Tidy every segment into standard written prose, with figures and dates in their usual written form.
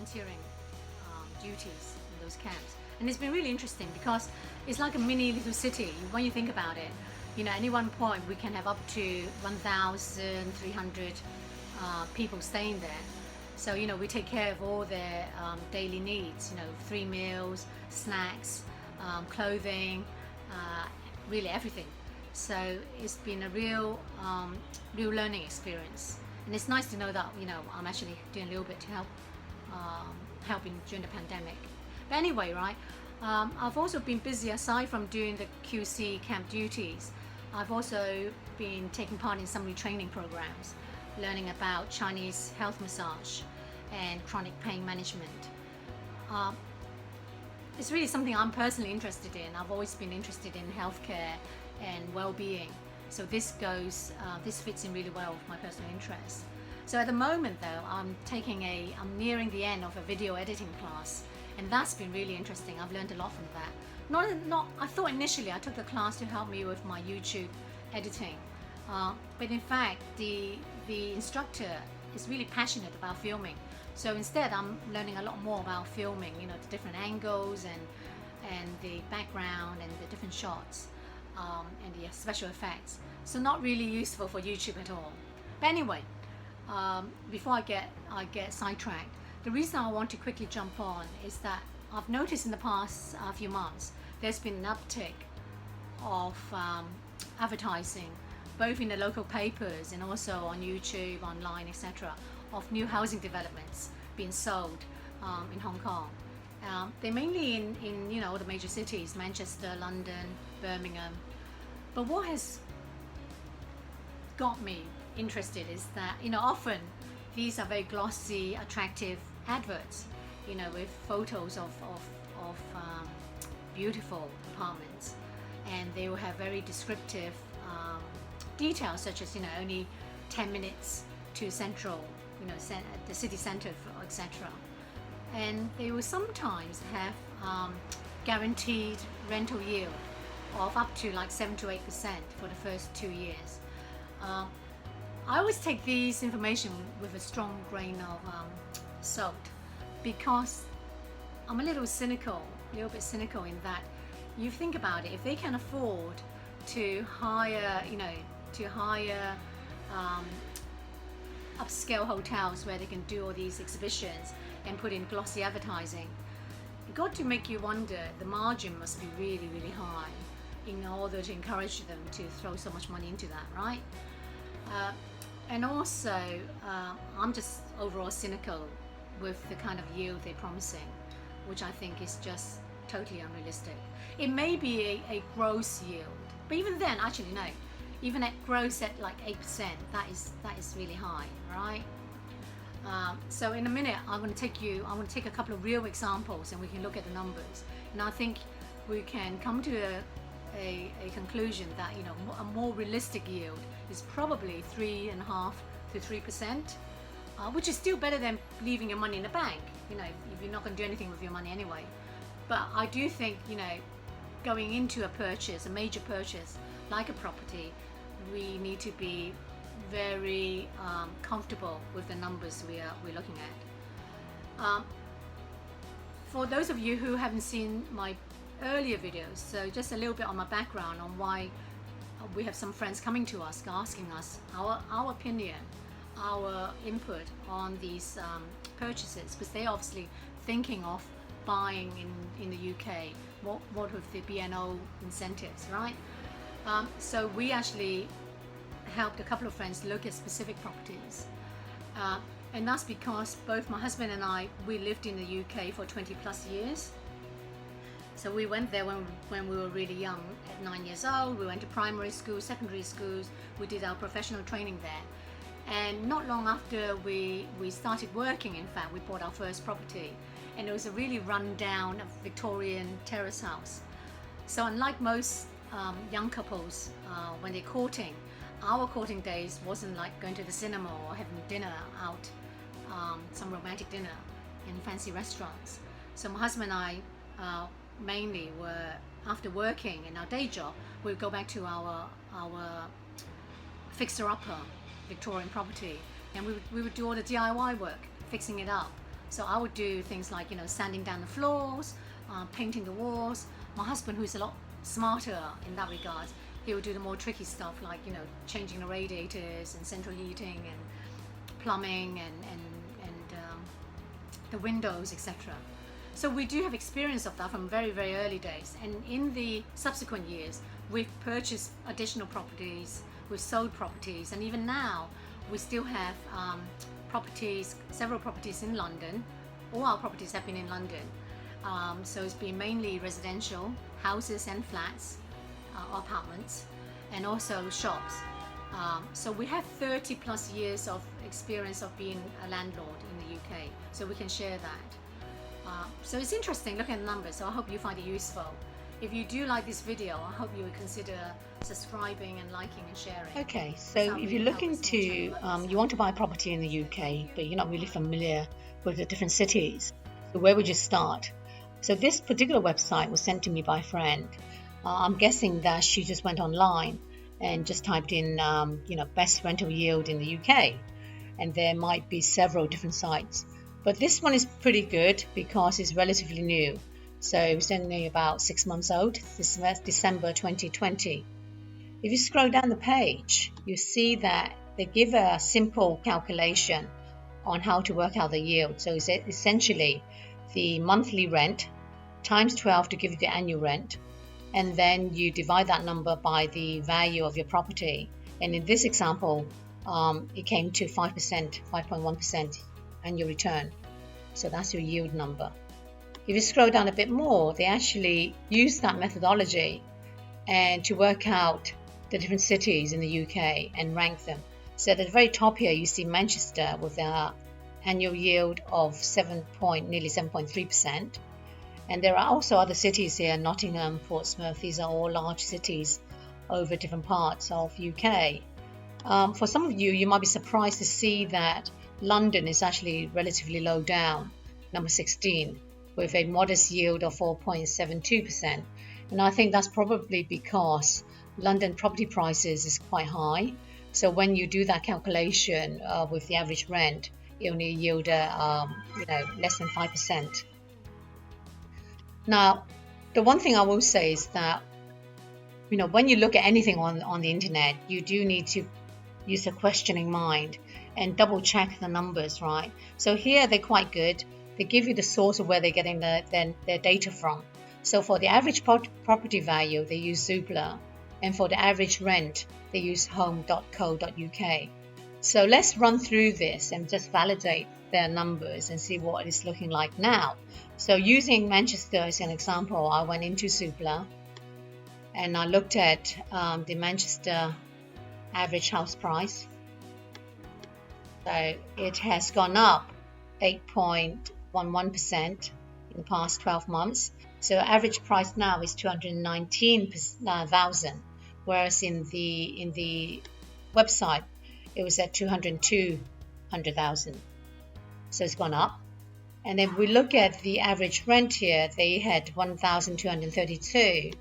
volunteering duties in those camps. And it's been really interesting because it's like a mini little city when you think about it. At any one point we can have up to 1,300 people staying there. So we take care of all their daily needs, 3 meals, snacks, clothing, really everything. So it's been a real learning experience, and it's nice to know that I'm actually doing a little bit to help helping during the pandemic. But anyway, right, I've also been busy aside from doing the QC camp duties. I've also been taking part in some retraining programs, learning about Chinese health massage and chronic pain management. It's really something I'm personally interested in. I've always been interested in healthcare and well-being, so this fits in really well with my personal interests. So at the moment though, I'm nearing the end of a video editing class, and that's been really interesting. I've learned a lot from that. I thought initially I took the class to help me with my YouTube editing, but in fact the instructor is really passionate about filming. So instead I'm learning a lot more about filming, the different angles and the background and the different shots and the special effects. So not really useful for YouTube at all. But anyway, before I get sidetracked, the reason I want to quickly jump on is that I've noticed in the past few months there's been an uptick of advertising, both in the local papers and also on YouTube, online, etc., of new housing developments being sold in Hong Kong. They're mainly in all the major cities, Manchester, London, Birmingham. But what has got me interested is that often these are very glossy, attractive adverts, with photos of beautiful apartments, and they will have very descriptive details such as only 10 minutes to central, the city center, etc. And they will sometimes have guaranteed rental yield of up to like 7 to 8% for the first 2 years. I always take these information with a strong grain of salt, because I'm a little bit cynical in that you think about it, if they can afford to hire upscale hotels where they can do all these exhibitions and put in glossy advertising, it got to make you wonder the margin must be really, really high in order to encourage them to throw so much money into that, right? And also, I'm just overall cynical with the kind of yield they're promising, which I think is just totally unrealistic. It may be a gross yield, but even then, actually no, even at gross at like 8%, that is really high, right? So in a minute, I'm going to take a couple of real examples, and we can look at the numbers, and I think we can come to a conclusion that a more realistic yield is probably 3.5 to 3%, which is still better than leaving your money in the bank, if you're not going to do anything with your money anyway. But I do think going into a major purchase like a property, we need to be very comfortable with the numbers we're looking at. For those of you who haven't seen my earlier videos, so just a little bit on my background on why we have some friends coming to us asking us our opinion, our input on these purchases, because they're obviously thinking of buying in the UK, what with the BNO incentives, right? So we actually helped a couple of friends look at specific properties, and that's because both my husband and we lived in the UK for 20 plus years. So we went there when we were really young, at 9 years old. We went to primary school, secondary schools. We did our professional training there. And not long after we started working, in fact, we bought our first property. And it was a really run-down Victorian terrace house. So unlike most young couples, when they're courting, our courting days wasn't like going to the cinema or having dinner out, some romantic dinner in fancy restaurants. So my husband and I mainly were, after working in our day job, we would go back to our fixer-upper Victorian property, and we would do all the DIY work, fixing it up. So I would do things like, sanding down the floors, painting the walls. My husband, who's a lot smarter in that regard, he would do the more tricky stuff like, changing the radiators and central heating and plumbing and the windows, etc. So we do have experience of that from very, very early days. And in the subsequent years, we've purchased additional properties, we've sold properties, and even now we still have properties, several properties in London. All our properties have been in London. So it's been mainly residential, houses and flats, apartments, and also shops. So we have 30 plus years of experience of being a landlord in the UK, so we can share that. So it's interesting looking at the numbers, so I hope you find it useful. If you do like this video, I hope you would consider subscribing and liking and sharing. Okay, so if you're looking to, you want to buy property in the UK, but you're not really familiar with the different cities, so where would you start? So this particular website was sent to me by a friend. I'm guessing that she just went online and just typed in, best rental yield in the UK, and there might be several different sites. But this one is pretty good because it's relatively new. So it was only about 6 months old, this December 2020. If you scroll down the page, you see that they give a simple calculation on how to work out the yield. So it's essentially the monthly rent times 12 to give you the annual rent, and then you divide that number by the value of your property. And in this example, it came to 5%, 5.1% annual return. So that's your yield number. If you scroll down a bit more, they actually use that methodology and to work out the different cities in the UK and rank them. So at the very top here, you see Manchester with their annual yield of nearly 7.3%. And there are also other cities here, Nottingham, Portsmouth. These are all large cities over different parts of UK. For some of you, you might be surprised to see that London is actually relatively low down, number 16, with a modest yield of 4.72%. And I think that's probably because London property prices is quite high. So when you do that calculation with the average rent, it only yield less than 5%. Now, the one thing I will say is that, when you look at anything on the internet, you do need to use a questioning mind and double check the numbers, right? So here they're quite good. They give you the source of where they're getting their data from. So for the average property value, they use Zoopla, and for the average rent, they use home.co.uk. So let's run through this and just validate their numbers and see what it's looking like now. So using Manchester as an example, I went into Zoopla and I looked at the Manchester average house price. So it has gone up 8.11% in the past 12 months. So average price now is 219,000, whereas in the website it was at 202,000. So it's gone up. And then we look at the average rent here, they had 1,232,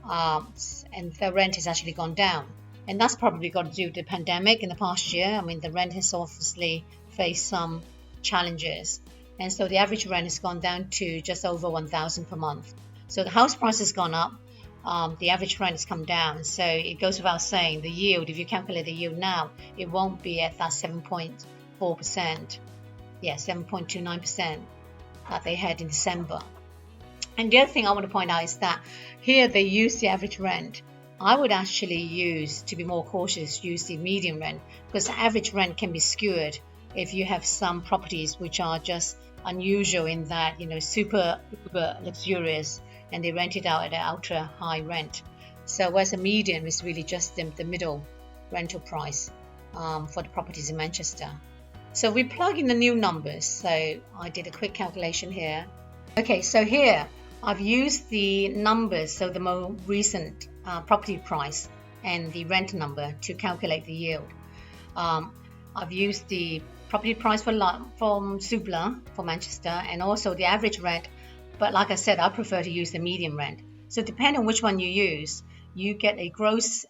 and the rent has actually gone down. And that's probably got to do with the pandemic in the past year. I mean, the rent has obviously faced some challenges. And so the average rent has gone down to just over 1,000 per month. So the house price has gone up, the average rent has come down. So it goes without saying, the yield, if you calculate the yield now, it won't be at that 7.4%. Yeah, 7.29% that they had in December. And the other thing I want to point out is that here they use the average rent. I would actually use, to be more cautious, use the median rent, because the average rent can be skewed if you have some properties which are just unusual in that, super uber luxurious and they rent it out at an ultra high rent. So whereas a median is really just the middle rental price for the properties in Manchester. So we plug in the new numbers. So I did a quick calculation here. Okay, so here I've used the numbers, so the more recent property price and the rent number to calculate the yield. I've used the property price from Zoopla for Manchester and also the average rent. But like I said, I prefer to use the median rent. So depending on which one you use, you get a gross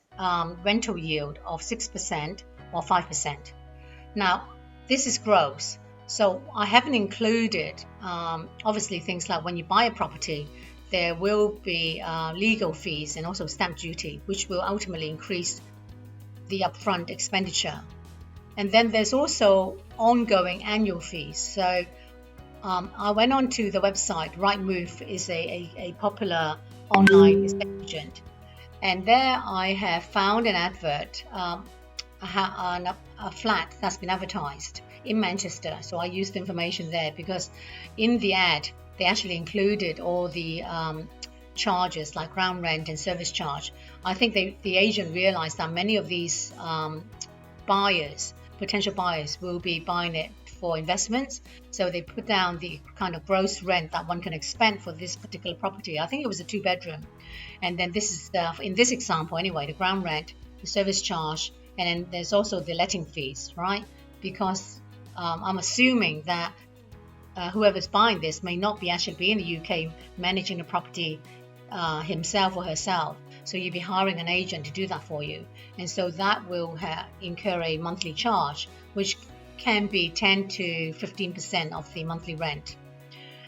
rental yield of 6% or 5%. Now, this is gross. So I haven't included, obviously, things like when you buy a property, there will be legal fees and also stamp duty, which will ultimately increase the upfront expenditure. And then there's also ongoing annual fees. So I went on to the website. Rightmove is a popular online estate agent. And there I have found an advert, a flat that's been advertised in Manchester. So I used the information there because in the ad, they actually included all the charges like ground rent and service charge. I think the agent realized that many of these potential buyers, will be buying it for investments. So they put down the kind of gross rent that one can expend for this particular property. I think it was a 2-bedroom. And then this is in this example anyway, the ground rent, the service charge, and then there's also the letting fees, right? Because I'm assuming that whoever's buying this may not be actually be in the UK managing the property himself or herself. So you'll be hiring an agent to do that for you. And so that will incur a monthly charge, which can be 10 to 15% of the monthly rent.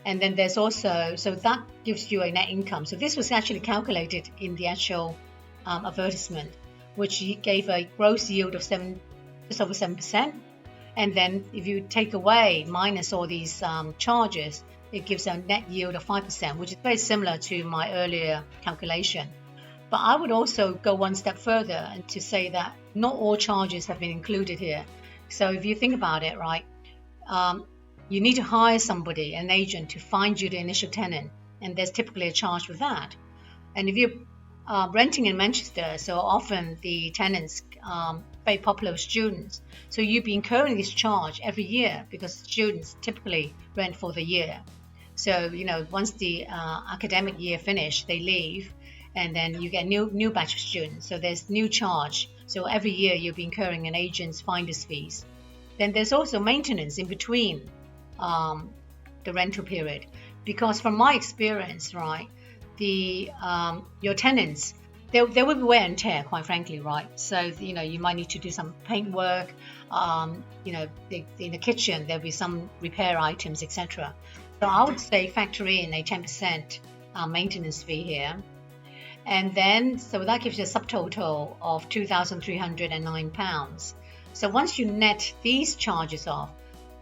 And then there's also, so that gives you a net income. So this was actually calculated in the actual advertisement, which gave a gross yield of just over 7%. And then if you take away, minus all these charges, it gives a net yield of 5%, which is very similar to my earlier calculation. But I would also go one step further and to say that not all charges have been included here. So if you think about it, right, you need to hire somebody, an agent, to find you the initial tenant, and there's typically a charge for that. And if you're renting in Manchester, so often the tenants very popular with students, so you'd be incurring this charge every year because students typically rent for the year. So once the academic year finish, they leave, and then you get new batch of students. So there's new charge. So every year you'll be incurring an agent's finder's fees. Then there's also maintenance in between the rental period, because from my experience, right, your tenants, there will be wear and tear, quite frankly, right? So you might need to do some paint work. In the kitchen there'll be some repair items, etc. So I would say factor in a 10% maintenance fee here. And then, so that gives you a subtotal of £2,309. So once you net these charges off,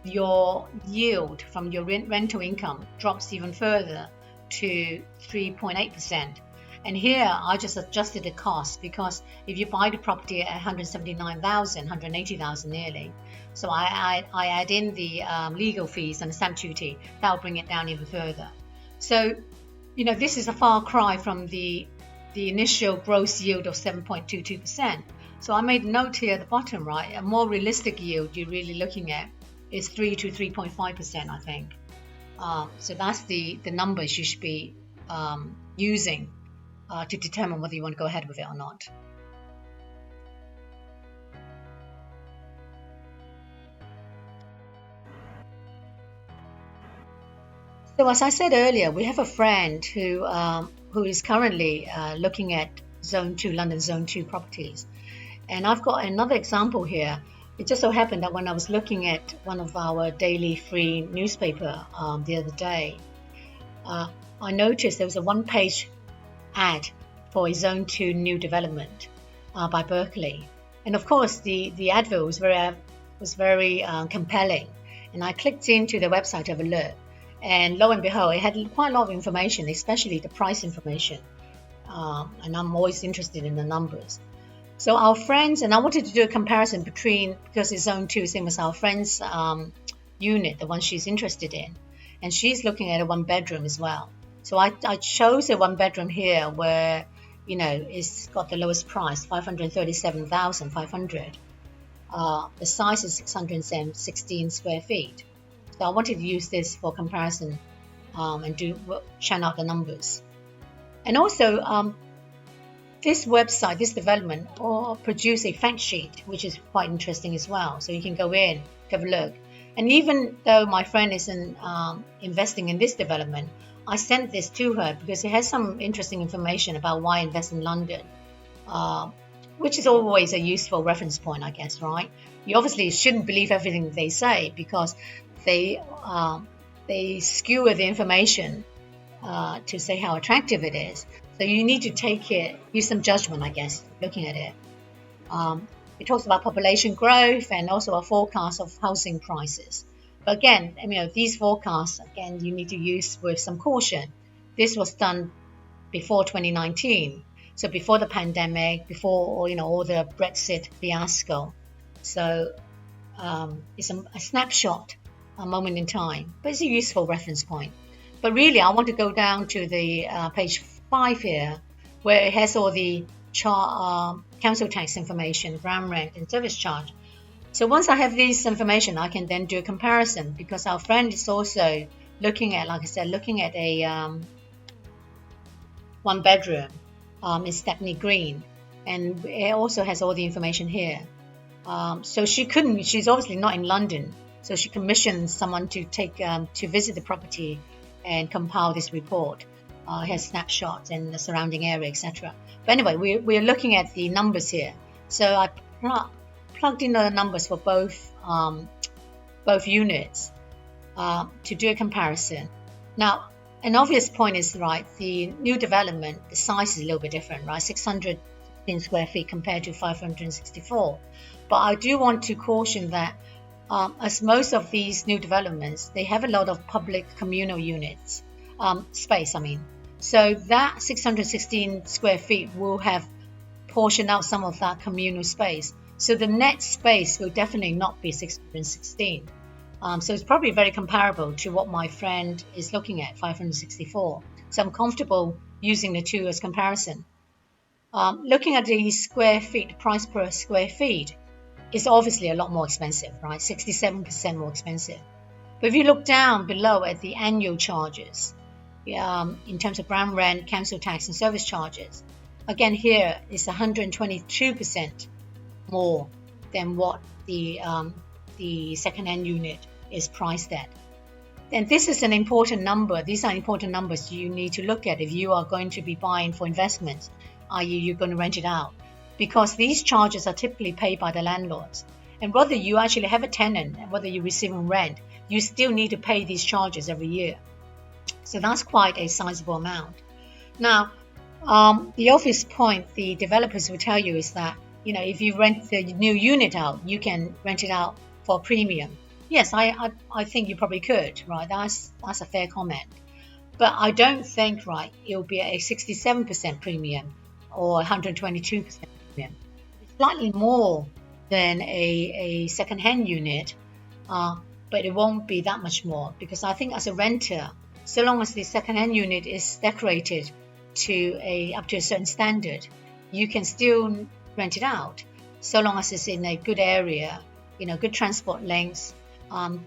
your yield from your rental income drops even further to 3.8%. And here I just adjusted the cost, because if you buy the property at 179,000, 180,000 nearly, so I add in the legal fees and the stamp duty, that will bring it down even further. So this is a far cry from the initial gross yield of 7.22%. So I made a note here at the bottom, right? A more realistic yield you're really looking at is 3 to 3.5%, I think. So that's the numbers you should be using to determine whether you want to go ahead with it or not. So as I said earlier, we have a friend who is currently looking at Zone 2, London Zone 2 properties. And I've got another example here. It just so happened that when I was looking at one of our daily free newspaper the other day, I noticed there was a one-page ad for a Zone 2 new development by Berkeley. And of course, the advert was very compelling. And I clicked into the website to have a look. And lo and behold, it had quite a lot of information, especially the price information. And I'm always interested in the numbers. So our friends, and I wanted to do a comparison between, because it's Zone 2, same as our friend's unit, the one she's interested in. And she's looking at a 1-bedroom as well. So I chose a 1-bedroom here where, it's got the lowest price, 537,500. The size is 616 square feet. So I wanted to use this for comparison and churn out the numbers. And also, this website, this development, produce a fact sheet, which is quite interesting as well. So you can go in, have a look. And even though my friend isn't investing in this development, I sent this to her because it has some interesting information about why invest in London, which is always a useful reference point, I guess, right? You obviously shouldn't believe everything they say, because they skewer the information to say how attractive it is. So you need to use some judgment, I guess, looking at it. It talks about population growth and also a forecast of housing prices. But again, these forecasts, again, you need to use with some caution. This was done before 2019, so before the pandemic, before all the Brexit fiasco. So it's a snapshot, a moment in time, but it's a useful reference point. But really, I want to go down to the page 5 here, where it has all the council tax information, ground rent, and service charge. So once I have this information, I can then do a comparison, because our friend is also looking at, like I said, a one bedroom in Stepney Green, and it also has all the information here. So she's obviously not in London, so she commissioned someone to to visit the property and compile this report. It has snapshots and the surrounding area, etc. But anyway, we're looking at the numbers here. So I plugged in the numbers for both units to do a comparison. Now, an obvious point is, right, the new development, the size is a little bit different, right? 616 square feet compared to 564. But I do want to caution that as most of these new developments, they have a lot of public communal units, space, So that 616 square feet will have portioned out some of that communal space. So the net space will definitely not be 616. So it's probably very comparable to what my friend is looking at, 564. So I'm comfortable using the two as comparison. Looking at the square feet, price per square feet, it's obviously a lot more expensive, right? 67% more expensive. But if you look down below at the annual charges, in terms of ground rent, council tax, and service charges, again here it's 122% more than what the second-hand unit is priced at. And this is an important number. These are important numbers you need to look at if you are going to be buying for investment, i.e. you're going to rent it out, because these charges are typically paid by the landlords. And whether you actually have a tenant and whether you're receiving rent, you still need to pay these charges every year. So that's quite a sizable amount. Now, the obvious point the developers will tell you is that, if you rent the new unit out, you can rent it out for a premium. Yes, I think you probably could, right? That's a fair comment. But I don't think, right, it'll be a 67% premium or 122% premium. It's slightly more than a second-hand unit, but it won't be that much more, because I think as a renter, so long as the second-hand unit is decorated up to a certain standard, you can still rent it out, so long as it's in a good area, good transport links,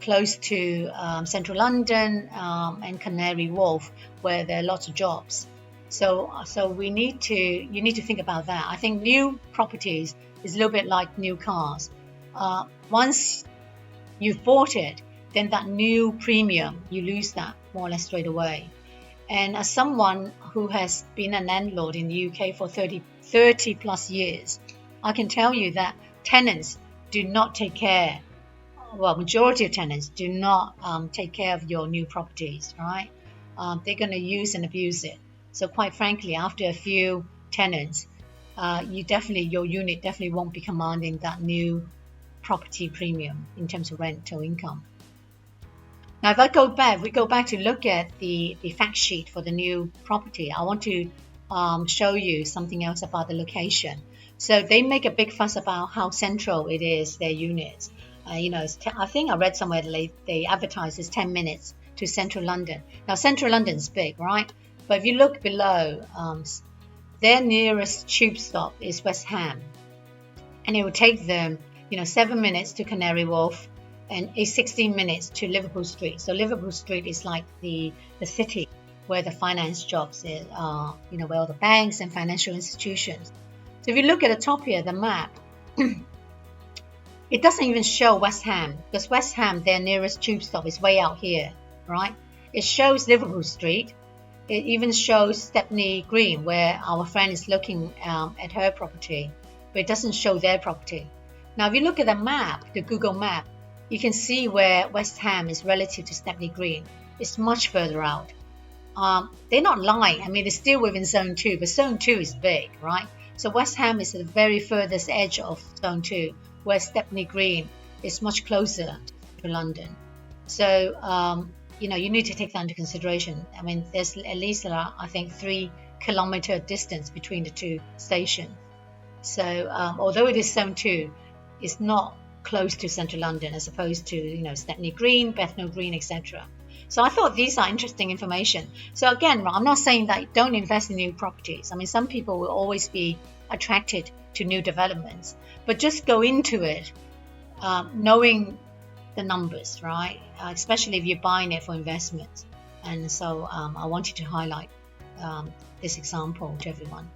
close to central London and Canary Wharf, where there are lots of jobs. So you need to think about that. I think new properties is a little bit like new cars. Once you've bought it, then that new premium, you lose that more or less straight away. And as someone who has been a landlord in the UK for 30 plus years, I can tell you that tenants do not take care, majority of tenants do not take care of your new properties, right? They're going to use and abuse it. So quite frankly, after a few tenants, your unit definitely won't be commanding that new property premium in terms of rental income. Now, if we go back to look at the fact sheet for the new property, I want to show you something else about the location. So they make a big fuss about how central it is, their units. I think I read somewhere they advertise as 10 minutes to central London. Now, central London's big, right? But if you look below, their nearest tube stop is West Ham. And it will take them, 7 minutes to Canary Wharf and 16 minutes to Liverpool Street. So Liverpool Street is like the city where the finance jobs are, where all the banks and financial institutions. So if you look at the top here, the map, it doesn't even show West Ham, because West Ham, their nearest tube stop is way out here, right? It shows Liverpool Street. It even shows Stepney Green, where our friend is looking at her property, but it doesn't show their property. Now, if you look at the map, the Google map, you can see where West Ham is relative to Stepney Green. It's much further out. They're not lying. I mean, they're still within Zone 2, but Zone 2 is big, right? So West Ham is at the very furthest edge of Zone 2, where Stepney Green is much closer to London. So, you need to take that into consideration. I mean, there's at least, I think, 3-kilometer distance between the two stations. So, although it is Zone 2, it's not close to central London as opposed to, Stepney Green, Bethnal Green, etc. So I thought these are interesting information. So again, I'm not saying that don't invest in new properties. I mean, some people will always be attracted to new developments, but just go into it knowing the numbers, right? Especially if you're buying it for investment. And so I wanted to highlight this example to everyone.